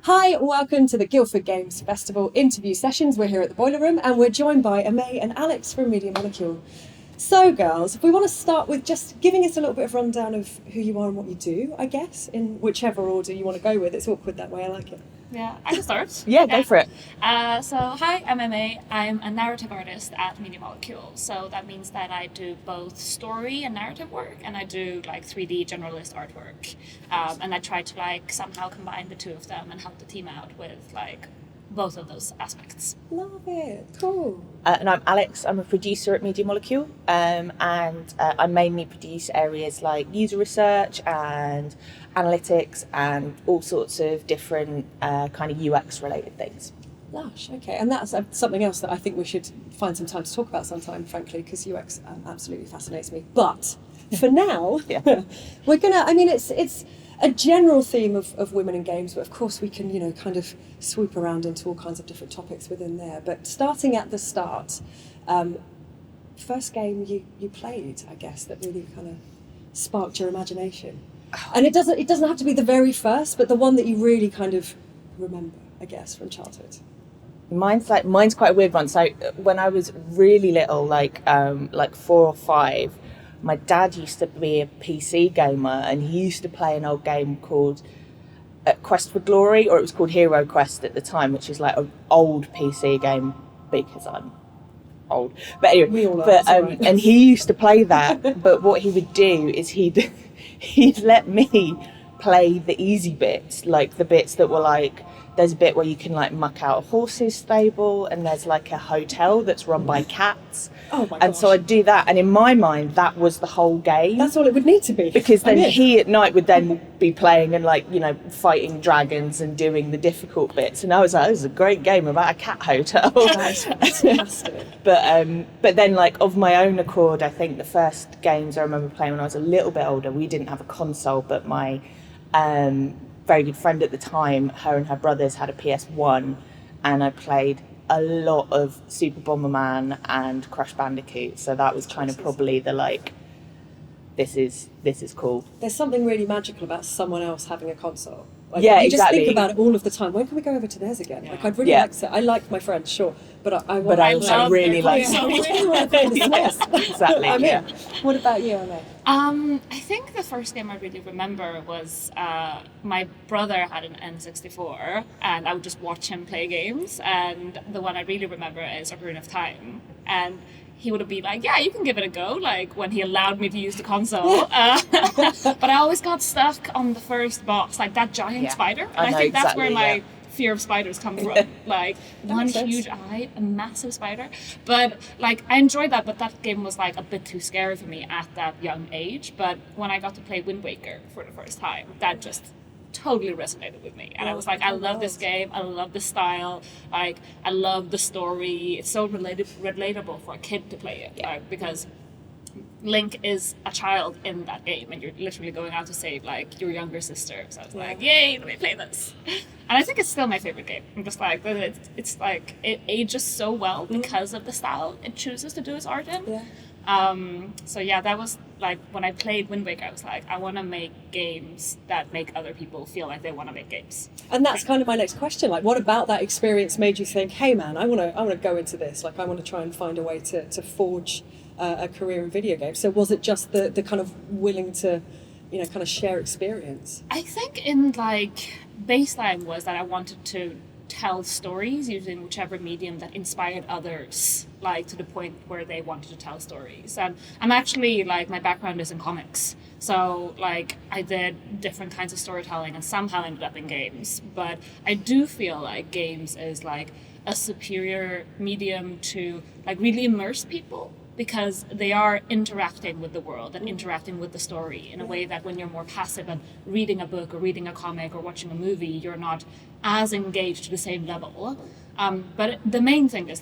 Hi, welcome to the Guildford Games Festival interview sessions. We're here at the Boiler Room and we're joined by Emei and Alex from Media Molecule. So, girls, if we want to start with just giving us a little bit of rundown of who you are and what you do, I guess, in whichever order you want to go with. It's awkward that way, I like it. Yeah, I can start. Yeah, go for it. Hi, I'm Emei. I'm a narrative artist at Media Molecule. So that means that I do both story and narrative work, and I do like 3D generalist artwork. And I try to somehow combine the two of them and help the team out with both of those aspects. Love it. Cool. And I'm Alex. I'm a producer at Media Molecule, and I mainly produce areas like user research and analytics and all sorts of different kind of UX related things. Lush, okay. And that's something else that I think we should find some time to talk about sometime, frankly, because UX absolutely fascinates me. But for now, we're going to, it's a general theme of women in games, but of course we can, kind of swoop around into all kinds of different topics within there. But starting at the start, first game you played, I guess, that really kind of sparked your imagination. And it doesn't have to be the very first, but the one that you really kind of remember, I guess, from childhood. Mine's quite a weird one. So when I was really little, like 4 or 5, my dad used to be a PC gamer, and he used to play an old game called Quest for Glory, or it was called Hero Quest at the time, which is like an old PC game because I'm old. But anyway, we all are, right. And he used to play that. But what he would do is he'd let me play the easy bits, like the bits that were like, there's a bit where you can like muck out a horse's stable, and there's like a hotel that's run by cats. Oh my gosh. And so I'd do that, and in my mind that was the whole game. That's all it would need to be. Because then he at night would then be playing and fighting dragons and doing the difficult bits, and I was like, this is a great game about a cat hotel. That's fantastic. But then of my own accord, I think the first games I remember playing when I was a little bit older, we didn't have a console, but my very good friend at the time, her and her brothers had a PS1, and I played a lot of Super Bomberman and Crash Bandicoot, so that was kind of probably the this is cool. There's something really magical about someone else having a console. Yeah, you exactly. just think about it all of the time. When can we go over to theirs again? Yeah. I'd really like to. I like my friends, sure, but I also really like. Yes, exactly. I'm in. What about you, Emei? I think the first game I really remember was my brother had an N64, and I would just watch him play games. And the one I really remember is Ocarina of Time, and he would be like, yeah, you can give it a go, when he allowed me to use the console. But I always got stuck on the first boss, that giant spider. And I think that's where my fear of spiders come from. One huge eye, a massive spider. But I enjoyed that, but that game was a bit too scary for me at that young age. But when I got to play Wind Waker for the first time, that just totally resonated with me, and I was like, I love this game, I love the style, I love the story. It's so relatable for a kid to play it, because Link is a child in that game, and you're literally going out to save your younger sister. So I was like, yay, let me play this. And I think it's still my favorite game. I'm just it ages so well because of the style it chooses to do its art in. That was when I played Wind Waker, I was like, I want to make games that make other people feel like they want to make games. And that's kind of my next question. What about that experience made you think, hey man, I want to go into this. I want to try and find a way to forge a career in video games. So was it just the kind of willing to, kind of share experience? I think in baseline was that I wanted to tell stories using whichever medium that inspired others, to the point where they wanted to tell stories. And I'm actually my background is in comics, so I did different kinds of storytelling and somehow ended up in games. But I do feel like games is a superior medium to really immerse people, because they are interacting with the world and interacting with the story in a way that when you're more passive and reading a book or reading a comic or watching a movie, you're not as engaged to the same level. But the main thing is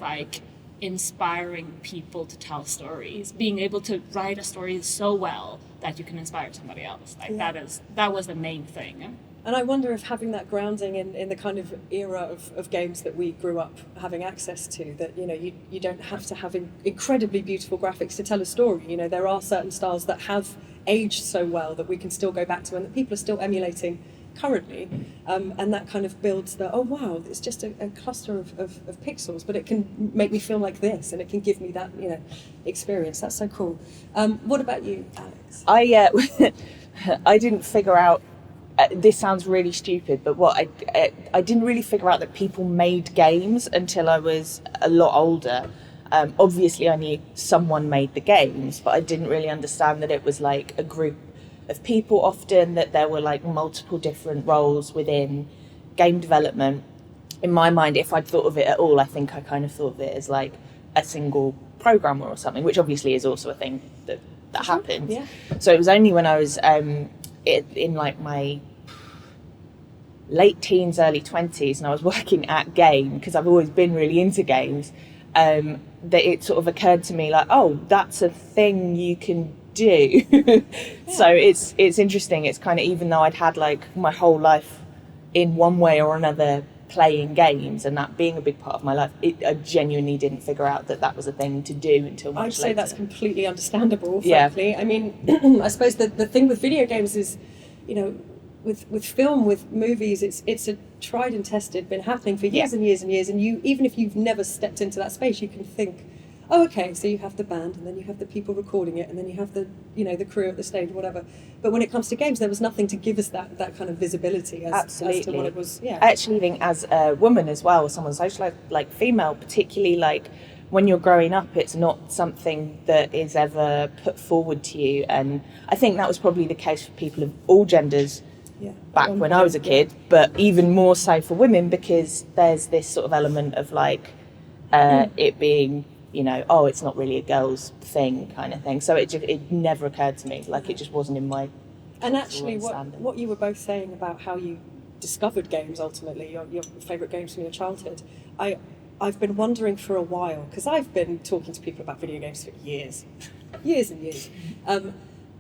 inspiring people to tell stories, being able to write a story so well that you can inspire somebody else. That was the main thing. And I wonder if having that grounding in the kind of era of games that we grew up having access to, that, you don't have to have incredibly beautiful graphics to tell a story. There are certain styles that have aged so well that we can still go back to and that people are still emulating currently, and that kind of builds the, oh wow, it's just a cluster of pixels, but it can make me feel like this, and it can give me that, you know, experience. That's so cool. What about you, Alex? I didn't figure out, this sounds really stupid, but I didn't really figure out that people made games until I was a lot older. Obviously I knew someone made the games, but I didn't really understand that it was like a group of people often, that there were like multiple different roles within game development. In my mind, if I'd thought of it at all, I think I kind of thought of it as like a single programmer or something, which obviously is also a thing that happens. Yeah. So it was only when I was in like my late teens, early 20s, and I was working at Game, because I've always been really into games, that it sort of occurred to me like, oh, that's a thing you can do. So it's interesting. It's kind of, even though I'd had like my whole life in one way or another playing games and that being a big part of my life, I genuinely didn't figure out that was a thing to do until much I'd say later. that's completely understandable, Yeah. frankly. I mean, I suppose the thing with video games is, you know, with film, with movies, it's a tried and tested, been happening for years and years and years, and you, even if you've never stepped into that space, you can think, oh, okay, so you have the band, and then you have the people recording it, and then you have the, you know, the crew at the stage, whatever. But when it comes to games, there was nothing to give us that kind of visibility as to what it was. Yeah. I actually think as a woman as well, or someone social, like female, particularly, like when you're growing up, it's not something that is ever put forward to you. And I think that was probably the case for people of all genders back when I was a kid, but even more so for women, because there's this sort of element of like it being, you know, oh, it's not really a girl's thing kind of thing. So it never occurred to me, like it just wasn't in my. And actually, what you were both saying about how you discovered games ultimately, your favourite games from your childhood, I've been wondering for a while, because I've been talking to people about video games for years and years.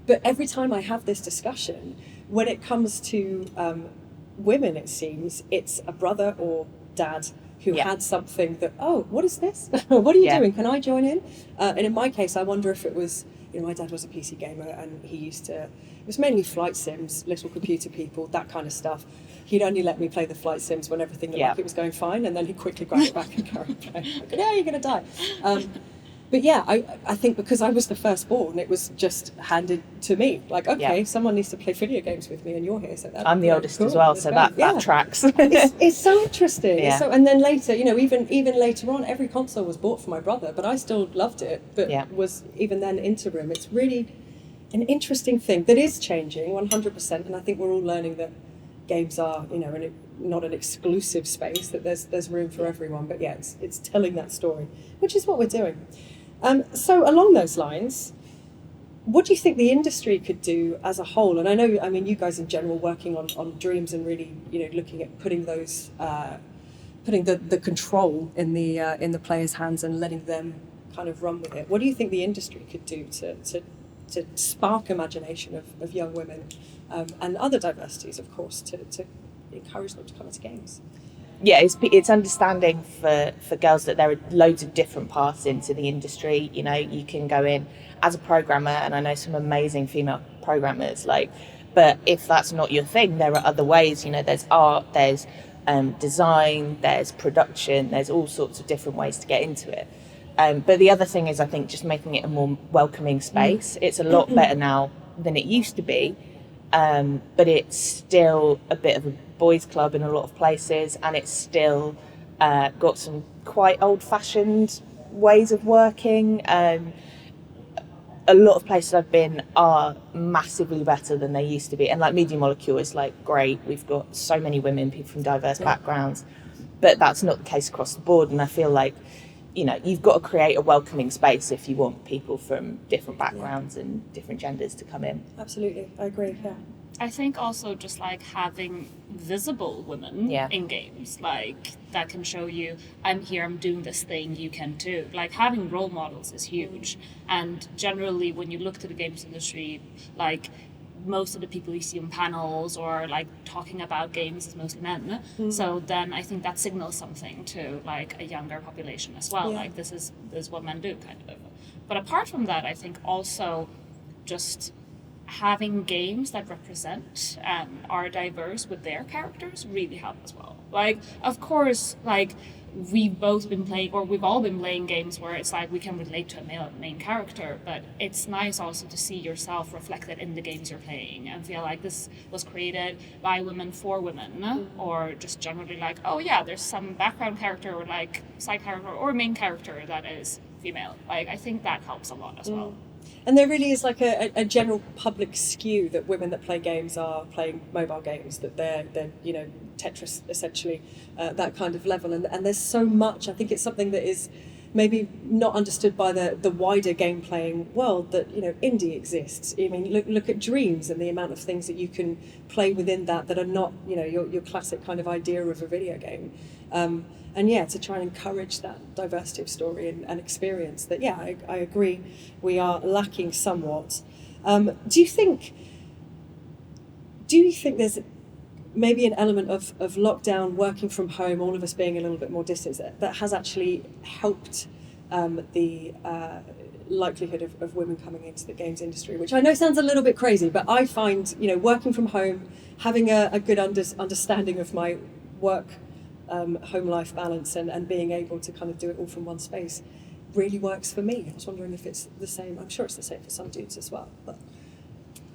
But every time I have this discussion, when it comes to women, it seems it's a brother or dad who had something that, oh, what is this? What are you doing? Can I join in? And in my case, I wonder if it was, you know, my dad was a PC gamer, and he used to, it was mainly flight sims, little computer people, that kind of stuff. He'd only let me play the flight sims when everything looked like it was going fine, and then he'd quickly grab it back and carry on playing. Like, yeah, you're going to die. But yeah, I think because I was the firstborn, it was just handed to me. Like, okay, someone needs to play video games with me, and you're here. So I'm the oldest as well, so that tracks. It's so interesting. Yeah. And then later, you know, even later on, every console was bought for my brother, but I still loved it. But was even then interim. It's really an interesting thing that is changing 100%. And I think we're all learning that games are, you know, not an exclusive space. That there's room for everyone. But yeah, it's telling that story, which is what we're doing. So along those lines, what do you think the industry could do as a whole? And I know, I mean, you guys in general working on dreams and really, you know, looking at putting those, putting the control in the players' hands and letting them kind of run with it. What do you think the industry could do to spark imagination of young women and other diversities, of course, to encourage them to come into games? Yeah, it's understanding for girls that there are loads of different paths into the industry. You know, you can go in as a programmer, and I know some amazing female programmers, but if that's not your thing, there are other ways. You know, there's art, there's design, there's production, there's all sorts of different ways to get into it. But the other thing is, I think, just making it a more welcoming space. It's a lot better now than it used to be, but it's still a bit of a boys' club in a lot of places, and it's still got some quite old-fashioned ways of working. A lot of places I've been are massively better than they used to be, and like Media Molecule is like great. We've got so many women, people from diverse backgrounds, but that's not the case across the board. And I feel like, you know, you've got to create a welcoming space if you want people from different backgrounds and different genders to come in. Absolutely, I agree. Yeah. I think also just like having visible women in games, like that can show you, I'm here, I'm doing this thing, you can too. Like having role models is huge. And generally when you look to the games industry, like most of the people you see on panels or like talking about games is mostly men. So then I think that signals something to like a younger population as well. Like this is what men do kind of. But apart from that, I think also just having games that represent and are diverse with their characters really help as well. Like, of course, like, we've all been playing games where it's like we can relate to a main character, but it's nice also to see yourself reflected in the games you're playing and feel like this was created by women for women, or just generally like, oh yeah, there's some background character or like side character or main character that is female. Like, I think that helps a lot as well. And there really is like a general public skew that women that play games are playing mobile games, that they're Tetris essentially, that kind of level. And there's so much, I think it's something that is maybe not understood by the wider game playing world, that, indie exists. I mean, look at Dreams and the amount of things that you can play within that are not, your classic kind of idea of a video game. And to try and encourage that diversity of story and experience that, I agree, we are lacking somewhat. Do you think there's maybe an element of lockdown, working from home, all of us being a little bit more distant, that has actually helped the likelihood of women coming into the games industry, which I know sounds a little bit crazy, but I find, working from home, having a good understanding of my work, home life balance and being able to kind of do it all from one space really works for me. I was wondering if it's the same. I'm sure it's the same for some dudes as well. But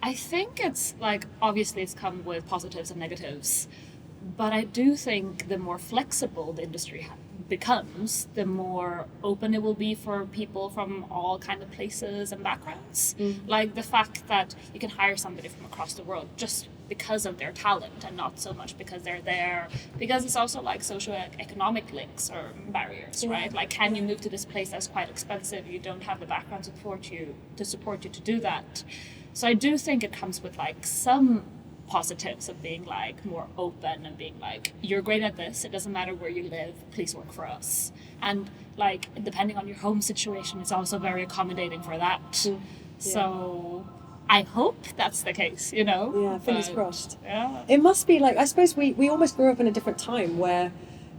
I think it's like, obviously it's come with positives and negatives, but I do think the more flexible the industry becomes, the more open it will be for people from all kind of places and backgrounds. Like the fact that you can hire somebody from across the world just because of their talent and not so much because they're there, because it's also like socioeconomic links or barriers, right? Like, can you move to this place that's quite expensive? You don't have the background to support you to do that. So I do think it comes with like some positives of being like more open and being like, you're great at this, it doesn't matter where you live, please work for us. And like, depending on your home situation, it's also very accommodating for that. So I hope that's the case, Yeah, fingers crossed. Yeah. It must be like, I suppose we almost grew up in a different time where,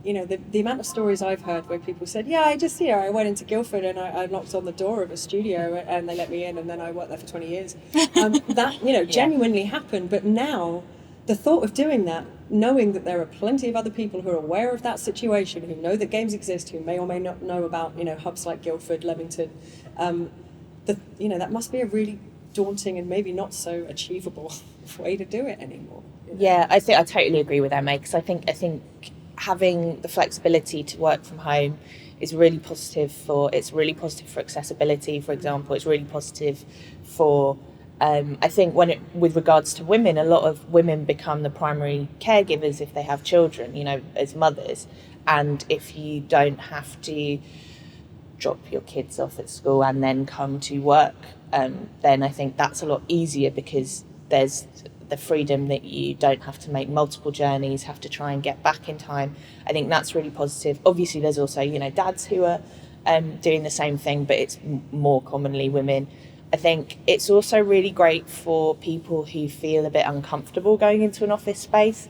the amount of stories I've heard where people said, I went into Guildford and I knocked on the door of a studio and they let me in and then I worked there for 20 years. That, genuinely happened. But now the thought of doing that, knowing that there are plenty of other people who are aware of that situation, who know that games exist, who may or may not know about, hubs like Guildford, Leamington, that must be a really daunting and maybe not so achievable way to do it anymore. Yeah, I think I totally agree with Emei, because I think having the flexibility to work from home is really positive for accessibility, for example. It's really positive for I think with regards to women, a lot of women become the primary caregivers if they have children, as mothers, and if you don't have to drop your kids off at school and then come to work, then I think that's a lot easier, because there's the freedom that you don't have to make multiple journeys, have to try and get back in time. I think that's really positive. Obviously, there's also, dads who are doing the same thing, but it's more commonly women. I think it's also really great for people who feel a bit uncomfortable going into an office space,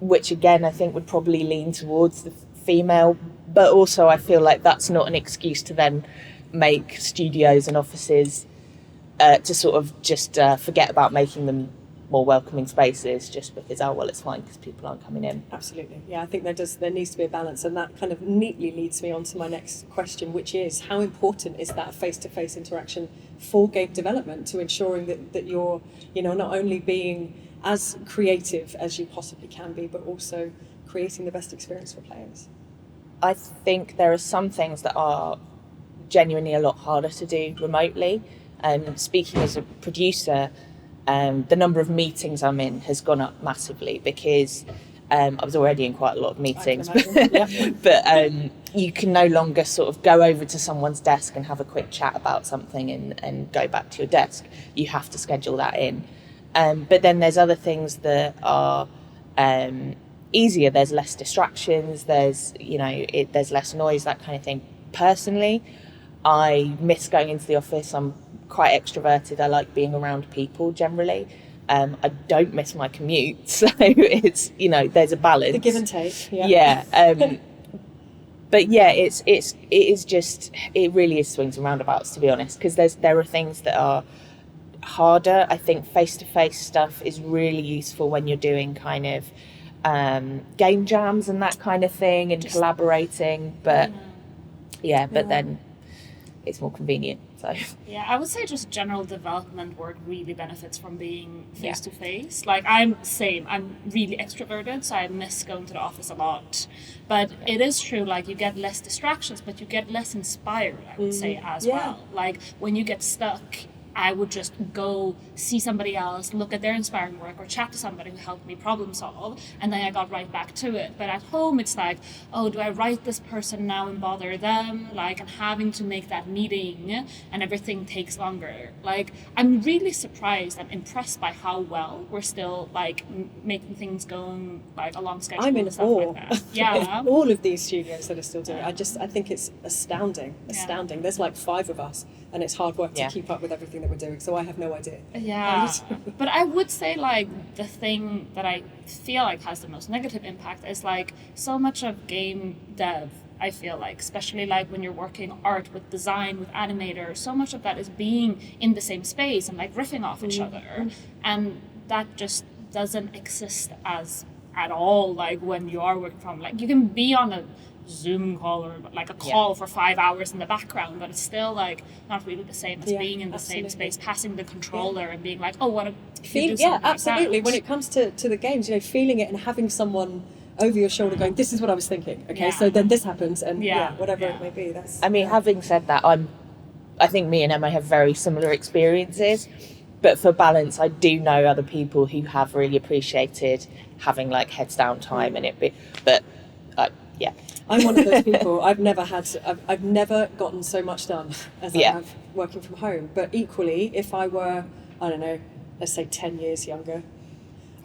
which again, I think would probably lean towards the female, but also I feel like that's not an excuse to then make studios and offices to sort of just forget about making them more welcoming spaces just because, it's fine because people aren't coming in. Absolutely. Yeah, I think there needs to be a balance, and that kind of neatly leads me on to my next question, which is, how important is that face-to-face interaction for game development to ensuring that you're, not only being as creative as you possibly can be, but also creating the best experience for players? I think there are some things that are genuinely a lot harder to do remotely. Speaking as a producer, the number of meetings I'm in has gone up massively, because I was already in quite a lot of meetings, but you can no longer sort of go over to someone's desk and have a quick chat about something and go back to your desk. You have to schedule that in. But then there's other things that are easier. There's less distractions, there's less noise, that kind of thing. Personally, I miss going into the office. I'm quite extroverted. I like being around people generally. I don't miss my commute, so it's there's a balance. The give and take. Yeah. But yeah, it really is swings and roundabouts, to be honest, because there are things that are harder. I think face-to-face stuff is really useful when you're doing kind of game jams and that kind of thing and collaborating, but then it's more convenient. So yeah, I would say just general development work really benefits from being face to face. Like I'm really extroverted, so I miss going to the office a lot. But it is true, like you get less distractions, but you get less inspired, I would say, as well. Like when you get stuck, I would just go see somebody else, look at their inspiring work, or chat to somebody who helped me problem solve, and then I got right back to it. But at home, it's like, oh, do I write this person now and bother them? Like, and having to make that meeting, and everything takes longer. Like, I'm really surprised and impressed by how well we're still, like, making things going, like, along schedule I'm in and stuff awe like that. Yeah. all of these studios that are still doing it. I think it's astounding. There's like 5 of us, and it's hard work to keep up with everything that we're doing, so I have no idea. Yeah, but I would say like the thing that I feel like has the most negative impact is like so much of game dev, I feel like, especially like when you're working art with design, with animators, so much of that is being in the same space and like riffing off each other, and that just doesn't exist at all like when you are working from, like you can be on a Zoom call or like a call for 5 hours in the background, but it's still like not really the same as being in the same space, passing the controller and being like, oh, what a absolutely. When it comes to the games, you know, feeling it and having someone over your shoulder going, this is what I was thinking, okay, so then this happens, and whatever it may be. That's, I mean, having said that, I think me and Emma have very similar experiences, but for balance, I do know other people who have really appreciated having like heads down time and I'm one of those people. I've never gotten so much done as I have working from home. But equally, if I were, I don't know, let's say 10 years younger,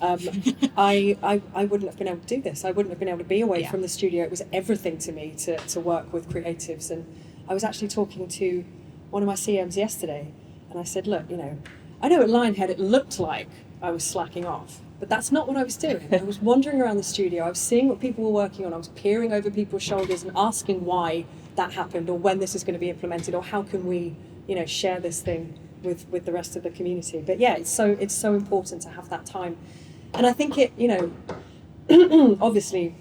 I wouldn't have been able to do this. I wouldn't have been able to be away from the studio. It was everything to me to work with creatives. And I was actually talking to one of my CMs yesterday, and I said, look, you know, I know at Lionhead it looked like I was slacking off, but that's not what I was doing. I was wandering around the studio, I was seeing what people were working on, I was peering over people's shoulders and asking why that happened, or when this is going to be implemented, or how can we, you know, share this thing with the rest of the community. But yeah, it's so important to have that time. And I think it, you know, obviously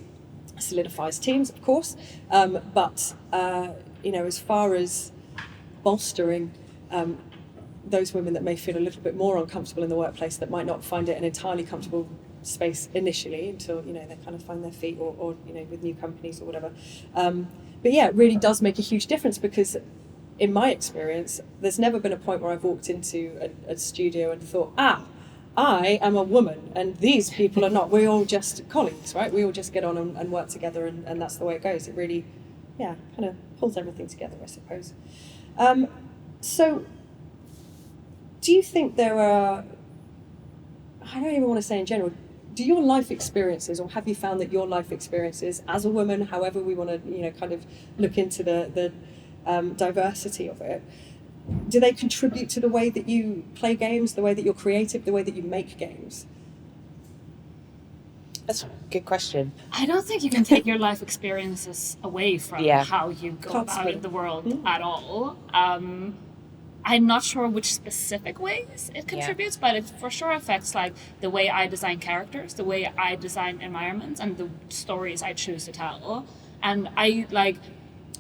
solidifies teams, of course, but you know, as far as bolstering those women that may feel a little bit more uncomfortable in the workplace, that might not find it an entirely comfortable space initially until, you know, they kind of find their feet, or you know, with new companies or whatever. But yeah, it really does make a huge difference, because in my experience, there's never been a point where I've walked into a studio and thought, I am a woman and these people are not. We're all just colleagues, right? We all just get on and work together, and that's the way it goes. It really, kind of pulls everything together, I suppose. So, do you think there are, I don't even want to say in general, do your life experiences, or have you found that your life experiences as a woman, however we want to, you know, kind of look into the diversity of it, do they contribute to the way that you play games, the way that you're creative, the way that you make games? That's a good question. I don't think you can take your life experiences away from how you go about in the world at all. I'm not sure which specific ways it contributes, but it for sure affects like the way I design characters, the way I design environments, and the stories I choose to tell. And I like,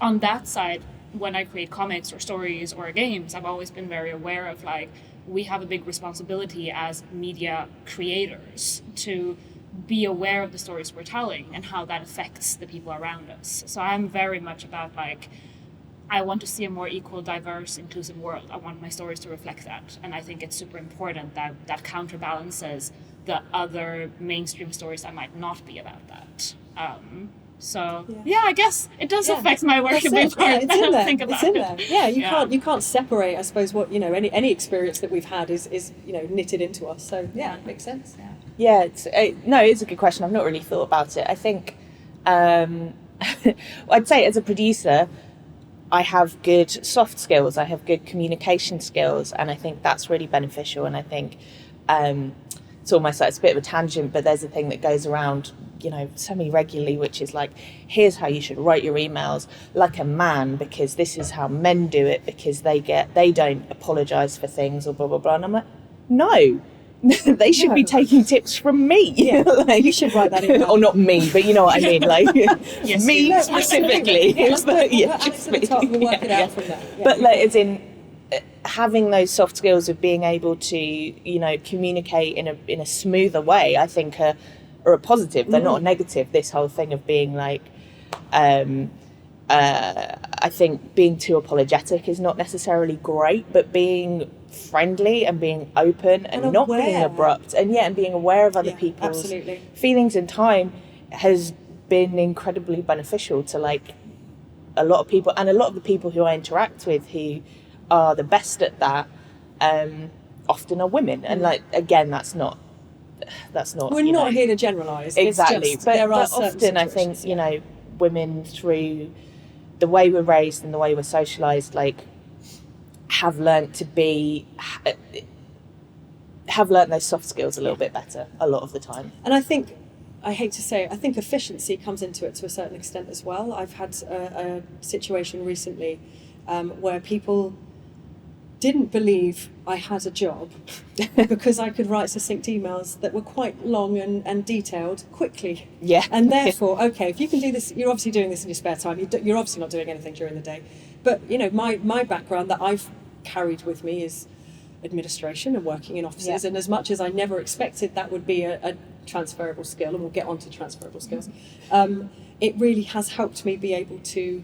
on that side, when I create comics or stories or games, I've always been very aware of like, we have a big responsibility as media creators to be aware of the stories we're telling and how that affects the people around us. So I'm very much about like, I want to see a more equal, diverse, inclusive world. I want my stories to reflect that. And I think it's super important that that counterbalances the other mainstream stories that might not be about that. I guess it does affect my work a bit. Yeah, it's in there. Think about it. Yeah, you can't separate. I suppose what, you know, any experience that we've had is you know, knitted into us. So it makes sense. Yeah, it's a good question. I've not really thought about it. I think I'd say as a producer, I have good soft skills. I have good communication skills, and I think that's really beneficial. And I think it's almost like it's a bit of a tangent, but there's a thing that goes around, you know, semi-regularly, which is like, here's how you should write your emails like a man, because this is how men do it, because they don't apologise for things or blah, blah, blah. And I'm like, no. They should be taking tips from me. Yeah, like, you should write that in. Or not me, but you know what I mean. Like Yes, me no, specifically. Let's put Alex at the top and we'll work it out from there. Yeah. But like, as in having those soft skills of being able to, you know, communicate in a smoother way, I think are a positive. They're not a negative. This whole thing of being like, I think being too apologetic is not necessarily great, but being friendly and being open and not being abrupt and being aware of other people's feelings and time has been incredibly beneficial to like a lot of people, and a lot of the people who I interact with who are the best at that often are women. And like, again, that's not we're not here to generalise. Exactly. It's just, but often I think, you know, women, through the way we're raised and the way we're socialised, like have learnt those soft skills a little bit better a lot of the time. And I think, I hate to say it, I think efficiency comes into it to a certain extent as well. I've had a situation recently where people didn't believe I had a job because I could write succinct emails that were quite long and detailed quickly. Yeah. And therefore, okay, if you can do this, you're obviously doing this in your spare time. You're obviously not doing anything during the day. But, you know, my background that I've carried with me is administration and working in offices. And as much as I never expected that would be a transferable skill, and we'll get on to transferable skills, it really has helped me be able to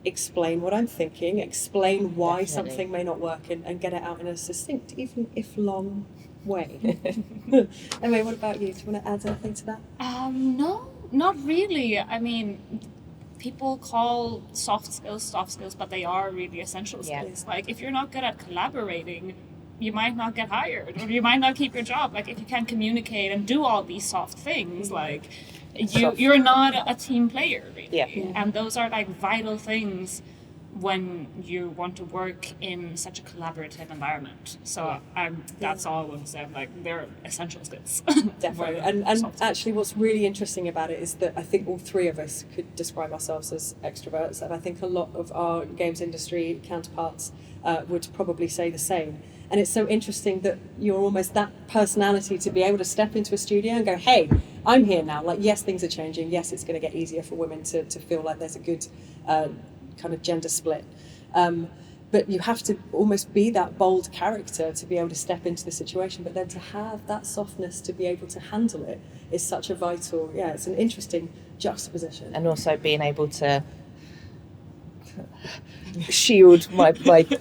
explain what I'm thinking, explain why something may not work, and get it out in a succinct, even if long, way. Emei, what about you? Do you want to add anything to that? No, not really. I mean, people call soft skills, but they are really essential skills. Like, if you're not good at collaborating, you might not get hired, or you might not keep your job. Like, if you can't communicate and do all these soft things, like, you're not a team player, really. Yeah. And those are like vital things when you want to work in such a collaborative environment. So that's all I want to say. Like, they're essential skills. Definitely. And actually what's really interesting about it is that I think all three of us could describe ourselves as extroverts, and I think a lot of our games industry counterparts would probably say the same. And it's so interesting that you're almost that personality to be able to step into a studio and go, hey, I'm here now. Like, yes, things are changing. Yes, it's going to get easier for women to feel like there's a good kind of gender split. But you have to almost be that bold character to be able to step into the situation. But then to have that softness to be able to handle it is such a vital, it's an interesting juxtaposition. And also being able to shield my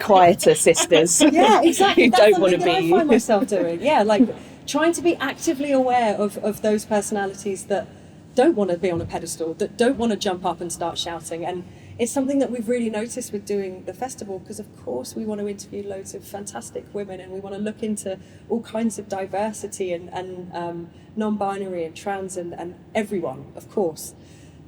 quieter sisters. Yeah, exactly. Who That's don't want to something be. that I find myself doing. Yeah, like trying to be actively aware of those personalities that don't want to be on a pedestal, that don't want to jump up and start shouting. And it's something that we've really noticed with doing the festival, because of course we want to interview loads of fantastic women, and we want to look into all kinds of diversity and non-binary and trans and everyone, of course.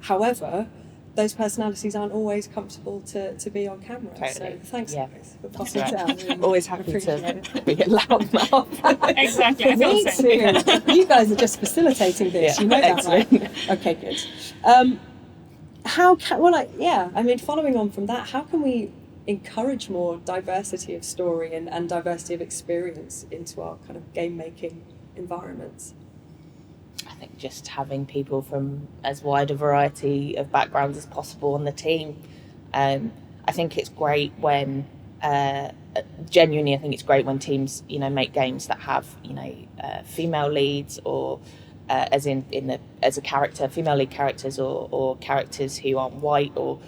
However, those personalities aren't always comfortable to be on camera. Totally. So thanks, Alex, for That's passing right. it out. Always happy to be a loud mouth. Exactly. I feel Me the same. too. You guys are just facilitating this. Yeah, you know that, excellent. right? Okay, good. Following on from that, how can we encourage more diversity of story and diversity of experience into our kind of game making environments? I think just having people from as wide a variety of backgrounds as possible on the team. I think it's great when, genuinely, I think it's great when teams, you know, make games that have, you know, female leads, or as a character, female lead characters, or characters who aren't white, or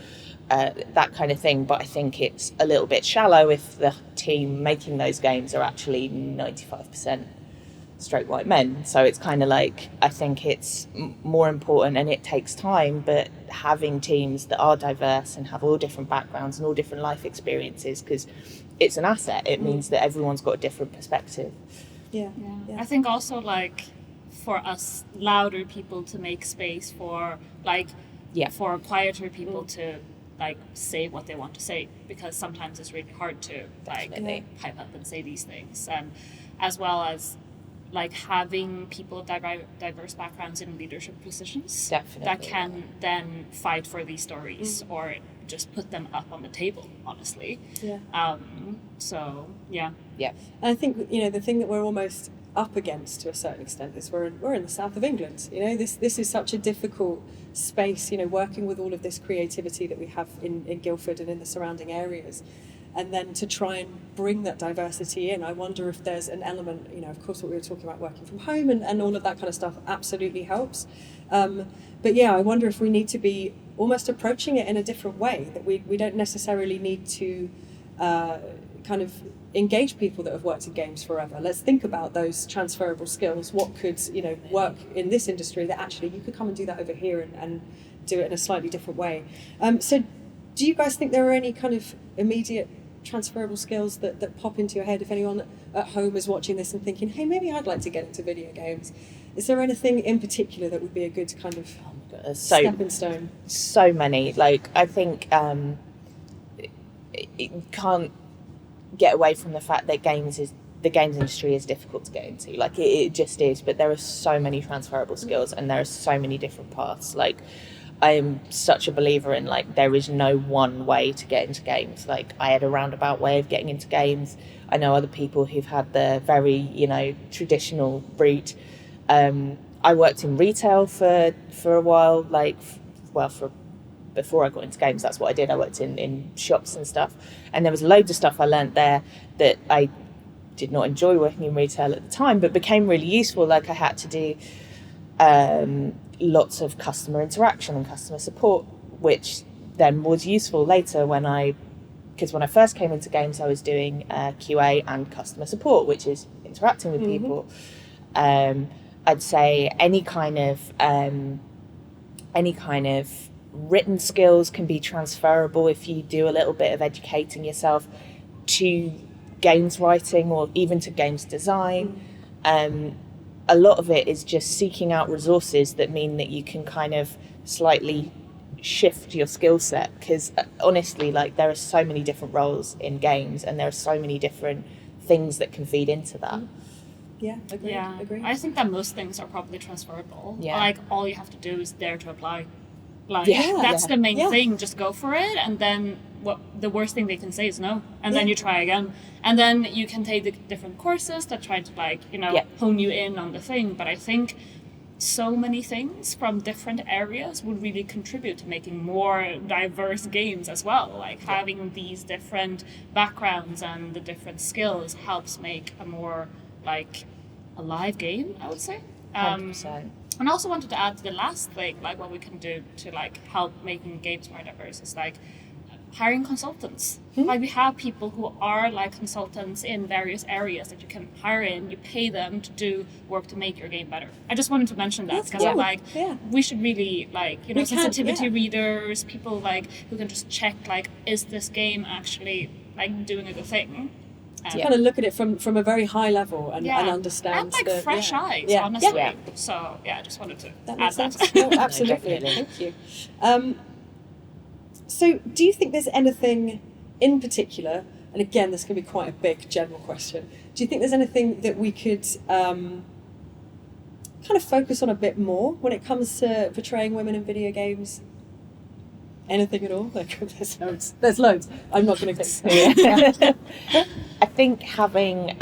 that kind of thing. But I think it's a little bit shallow if the team making those games are actually 95% straight white men. So it's kind of like, I think it's more important, and it takes time, but having teams that are diverse and have all different backgrounds and all different life experiences, because it's an asset. It means that everyone's got a different perspective. Yeah. I think also, like, for us louder people to make space for, like, for quieter people to, like, say what they want to say, because sometimes it's really hard to, like, pipe up and say these things, and as well as like having people of diverse backgrounds in leadership positions Definitely. that can then fight for these stories or just put them up on the table, honestly. So yeah. And I think, you know, the thing that we're almost up against to a certain extent is we're in the south of England. You know, this is such a difficult space, you know, working with all of this creativity that we have in Guildford and in the surrounding areas. And then to try and bring that diversity in, I wonder if there's an element, you know, of course what we were talking about, working from home and all of that kind of stuff absolutely helps. But yeah, I wonder if we need to be almost approaching it in a different way, that we don't necessarily need to kind of engage people that have worked in games forever. Let's think about those transferable skills. What could, you know, work in this industry that actually you could come and do that over here and do it in a slightly different way. So do you guys think there are any kind of immediate transferable skills that pop into your head if anyone at home is watching this and thinking, hey, maybe I'd like to get into video games? Is there anything in particular that would be a good kind of stepping stone? So many. Like, I think it can't get away from the fact that the games industry is difficult to get into. Like, it just is. But there are so many transferable skills and there are so many different paths. Like, I am such a believer in, like, there is no one way to get into games. Like, I had a roundabout way of getting into games. I know other people who've had the very, you know, traditional route. I worked in retail for a while, before I got into games. That's what I did. I worked in shops and stuff. And there was loads of stuff I learnt there that I did not enjoy working in retail at the time, but became really useful. Like, I had to do lots of customer interaction and customer support, which then was useful later because when I first came into games, I was doing QA and customer support, which is interacting with people. I'd say any kind of written skills can be transferable if you do a little bit of educating yourself to games writing or even to games design. A lot of it is just seeking out resources that mean that you can kind of slightly shift your skill set, because honestly, like, there are so many different roles in games and there are so many different things that can feed into that. Agree. I think that most things are probably transferable. Yeah. Like, all you have to do is dare to apply. Like, that's the main thing. Just go for it, and then the worst thing they can say is no, and then you try again, and then you can take the different courses that try to, like, you know, hone you in on the thing. But I think so many things from different areas would really contribute to making more diverse games as well. Like, having these different backgrounds and the different skills helps make a more, like, alive game, I would say. 100%. And I also wanted to add to the last thing, like, what we can do to, like, help making games more diverse is, like, hiring consultants. Like, we have people who are, like, consultants in various areas that you can hire in. You pay them to do work to make your game better. I just wanted to mention that because I'm like, we should really, like, you know, sensitivity readers, people, like, who can just check, like, is this game actually, like, doing a good thing? Kind of look at it from a very high level and understand. And, like, fresh eyes, honestly. Yeah. So, I just wanted to add that. No, absolutely. Thank you. So, do you think there's anything in particular, and again, this can be quite a big general question, do you think there's anything that we could kind of focus on a bit more when it comes to portraying women in video games? Anything at all? Like, there's loads. I'm not going to take I think having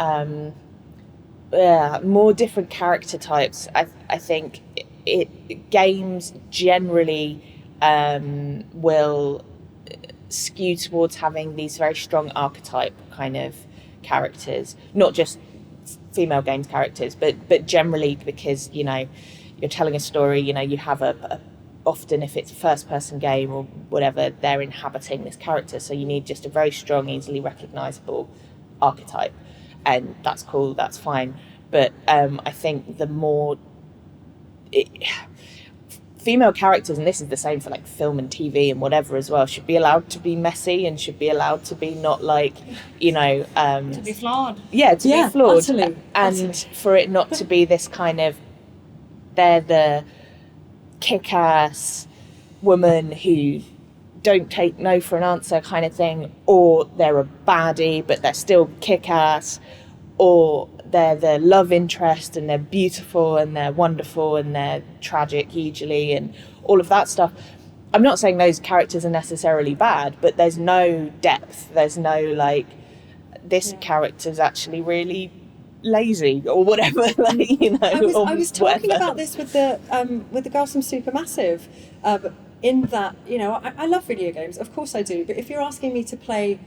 more different character types. I think games generally will skew towards having these very strong archetype kind of characters, not just female games characters, but generally, because, you know, you're telling a story, you know, you have often, if it's a first-person game or whatever, they're inhabiting this character, so you need just a very strong, easily recognisable archetype, and that's cool, that's fine. But I think the more female characters, and this is the same for, like, film and TV and whatever as well, should be allowed to be messy and should be allowed to be not, like, you know... to be flawed. Yeah, to be flawed. Absolutely. And for it not to be this kind of, they're the kick-ass woman who don't take no for an answer kind of thing, or they're a baddie but they're still kick-ass, or they're the love interest and they're beautiful and they're wonderful and they're tragic usually and all of that stuff. I'm not saying those characters are necessarily bad, but there's no depth. There's no like, this character's actually really lazy or whatever. Like, you know, I was talking whatever. about this with the girls from Supermassive, in that, you know, I love video games, of course I do, but if you're asking me to play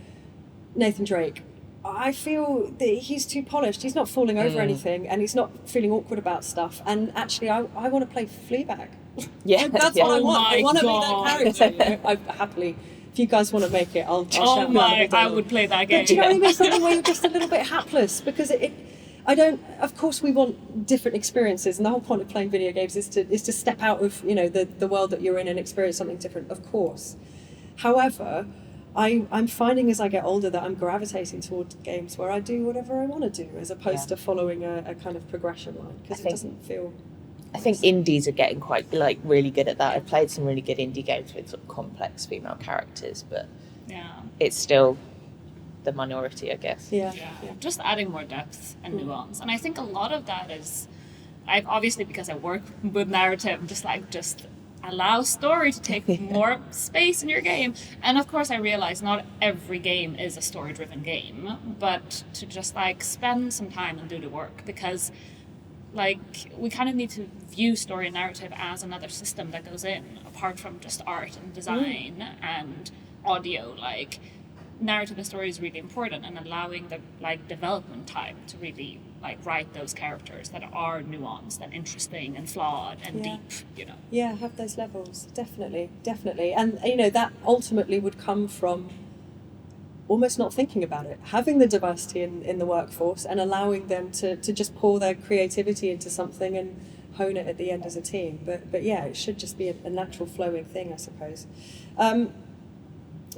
Nathan Drake, I feel that he's too polished. He's not falling over anything, and he's not feeling awkward about stuff. And actually, I want to play Fleabag. Yeah, That's yeah. what I want. I want to be God. that character. You know? I happily, if you guys want to make it, I'll Oh shout my, out. I would play that game. But do you know what I mean? Something where you're just a little bit hapless, because I don't. Of course, we want different experiences, and the whole point of playing video games is to step out of, you know, the world that you're in and experience something different. Of course, however, I'm finding as I get older that I'm gravitating towards games where I do whatever I want to do, as opposed to following a kind of progression line, because it doesn't feel. I think indies are getting quite like really good at that. I've played some really good indie games with sort of complex female characters, but it's still the minority, I guess. Yeah. Just adding more depth and nuance. And I think a lot of that is, obviously because I work with narrative, just allow story to take more space in your game. And of course I realize not every game is a story-driven game, but to just like spend some time and do the work, because like we kind of need to view story and narrative as another system that goes in, apart from just art and design and audio. Like narrative and story is really important, and allowing the like development time to really like write those characters that are nuanced and interesting and flawed and deep, you know. Yeah, have those levels, definitely. And you know, that ultimately would come from almost not thinking about it, having the diversity in the workforce and allowing them to just pour their creativity into something and hone it at the end as a team. But yeah, it should just be a natural flowing thing, I suppose.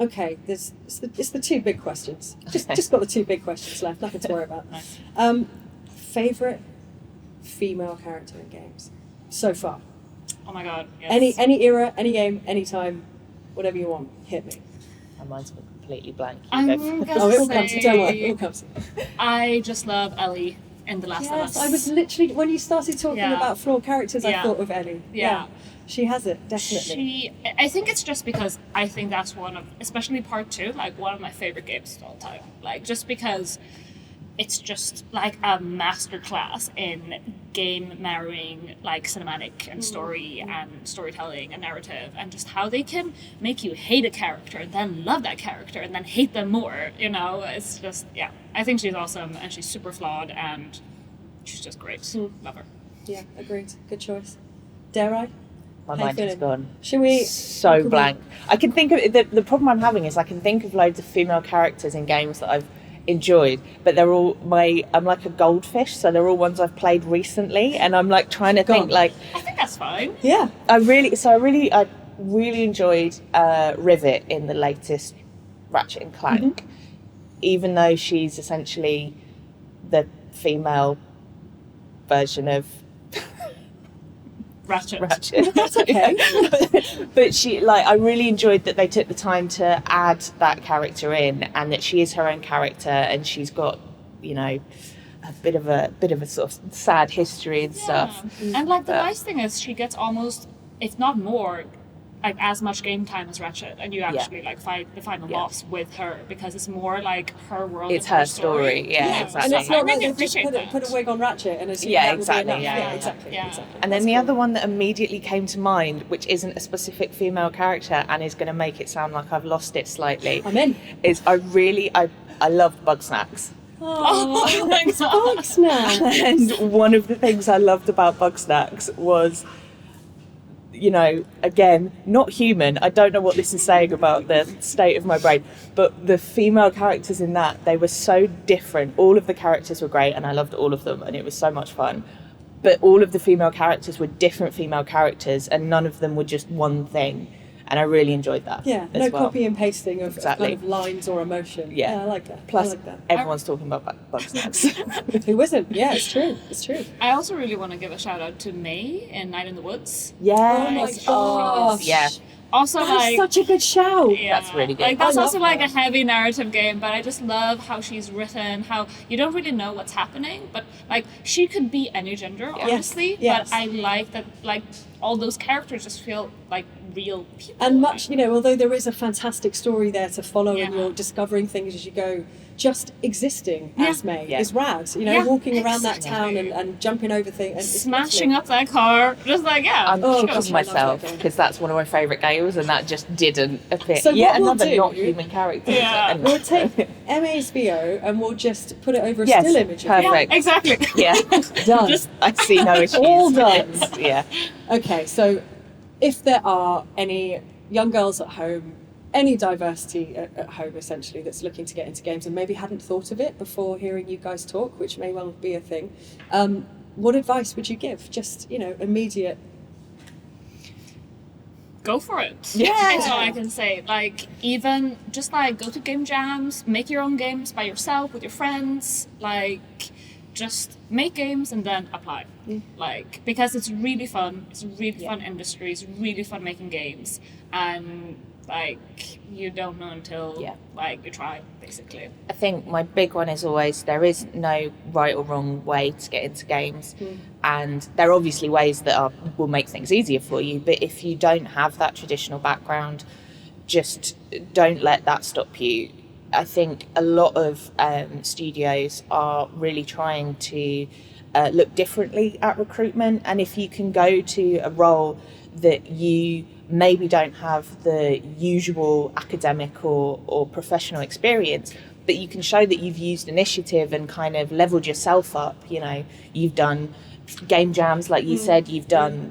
Okay, it's the two big questions. Just got the two big questions left, nothing to worry about. Nice. Favourite female character in games so far? Oh my god, yes. Any era, any game, any time, whatever you want, hit me. My mind's been completely blank. I'm Go. gonna Oh, it will come to you, don't worry, say it will come to you. I just love Ellie in The Last of Us. I was literally, when you started talking Yeah. about flawed characters, I Yeah. thought of Ellie. Yeah. She has it, definitely. I think it's just because I think that's one of, especially part 2, like one of my favorite games of all time. Like just because it's just like a masterclass in game marrying like cinematic and story and storytelling and narrative, and just how they can make you hate a character and then love that character and then hate them more, you know. It's just, yeah, I think she's awesome and she's super flawed and she's just great. Love her. Yeah, agreed. Good choice. Dare I? My How you mind is feeling? gone. Should we? So blank. I can think of the problem I'm having is I can think of loads of female characters in games that I've enjoyed, but they're all I'm like a goldfish, so they're all ones I've played recently, and I'm like trying to think like I think that's fine. Yeah. I really enjoyed Rivet in the latest Ratchet and Clank, even though she's essentially the female version of Ratchet. That's okay. but she, like, I really enjoyed that they took the time to add that character in, and that she is her own character, and she's got, you know, a bit of a sort of sad history and stuff. And like the nice thing is she gets almost, if not more, like as much game time as Ratchet, and you actually like fight the final boss with her, because it's more like her world. It's and her story. Yeah, exactly. And it's not I like really they just appreciate put a wig on Ratchet and assume Yeah, that will be exactly, enough. yeah, Exactly. yeah. Exactly. And then the other one that immediately came to mind, which isn't a specific female character and is going to make it sound like I've lost it slightly, I'm in. is I loved Bugsnax. Oh my god. Bugs now. And one of the things I loved about Bugsnax was, you know, again, not human. I don't know what this is saying about the state of my brain, but the female characters in that, they were so different. All of the characters were great and I loved all of them and it was so much fun. But all of the female characters were different female characters and none of them were just one thing. And I really enjoyed that. Yeah, as no well. copy and pasting of Exactly. kind of lines or emotion. Yeah. I like that. Plus, I like that. everyone's talking about Bugsnax. Who isn't? Yeah, it's true. It's true. I also really want to give a shout out to May in Night in the Woods. Yes. Oh my gosh. Yeah. also That's such a good shout. Yeah, That's really good. Like that's I love also like that. a heavy narrative game, but I just love how she's written. How you don't really know what's happening, but like she could be any gender, honestly. Yes. But I like that. Like all those characters just feel like real people. And much, although there is a fantastic story there to follow, and Yeah. you're discovering things as you go, just existing as May Yeah. is rad. Yeah, Walking around that town exactly. and jumping over things, and smashing up that car, just like I'm Oh, kicking gosh, I love myself that game. because that's one of my favourite games, and that just didn't appear. So Yet what we'll another do- not human character. Yeah. And- We'll take Emei's VO and we'll just put it over a Yes, still image. of it. perfect. exactly. Yeah, Done. Just I see no issues. All done. Yeah. Okay, so if there are any young girls at home, any diversity at home essentially that's looking to get into games and maybe hadn't thought of it before hearing you guys talk, which may well be a thing, what advice would you give? Just, immediate. Go for it. Yeah. That's all I can say. Like, even just like go to game jams, make your own games by yourself with your friends. Like, just make games and then apply. Like, because it's really fun. It's a really fun industry. It's really fun making games. And like, you don't know until like you try, basically. I think my big one is always there is no right or wrong way to get into games, and there are obviously ways that will make things easier for you, but if you don't have that traditional background, just don't let that stop you. I think a lot of studios are really trying to look differently at recruitment, and if you can go to a role that you maybe don't have the usual academic or professional experience, but you can show that you've used initiative and kind of leveled yourself up. You've done game jams, like you said, you've done,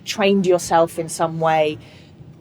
trained yourself in some way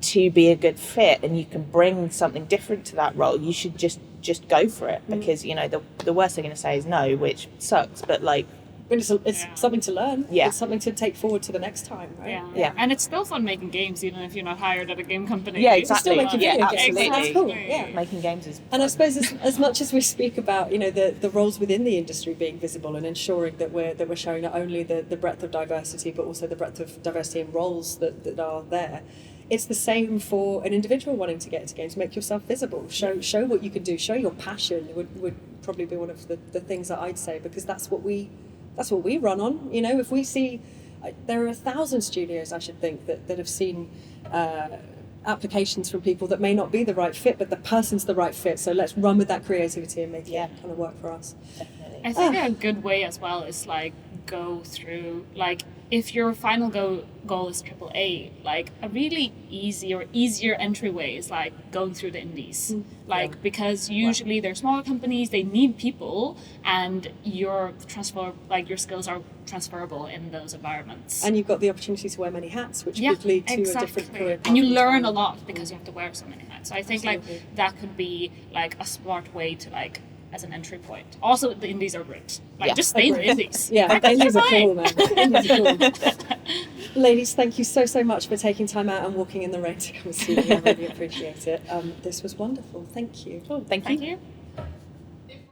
to be a good fit, and you can bring something different to that role. You should just go for it, because the worst they're going to say is no, which sucks, but like, But it's something to learn. Yeah. It's something to take forward to the next time, right? Yeah. And it's still fun making games, even if you're not hired at a game company. Yeah, You're still exactly. making video games. absolutely. That's cool. Yeah. Making games is And I suppose as much as we speak about the roles within the industry being visible and ensuring that we're showing not only the breadth of diversity but also the breadth of diversity in roles that are there, it's the same for an individual wanting to get into games. Make yourself visible. Show what you can do. Show your passion would probably be one of the things that I'd say, because that's what we run on. If we see, there are 1,000 studios, I should think, that have seen applications from people that may not be the right fit, but the person's the right fit. So let's run with that creativity and make it kind of work for us. definitely. I think a good way as well is like go through, like, if your final goal is AAA, like a really easier entryway is like going through the indies. Because usually they're smaller companies, they need people, and your skills are transferable in those environments. And you've got the opportunity to wear many hats, which could lead to a different career path. And you learn a lot because you have to wear so many hats. So I think Absolutely. like that could be like a smart way to like as an entry point. Also, the indies are great. Like, just stay in the indies. Yeah, indies are fine. cool, man. Indies are cool. Ladies, thank you so much for taking time out and walking in the rain to come see me. I really appreciate it. This was wonderful. Thank you. Cool, thank you. Thank you.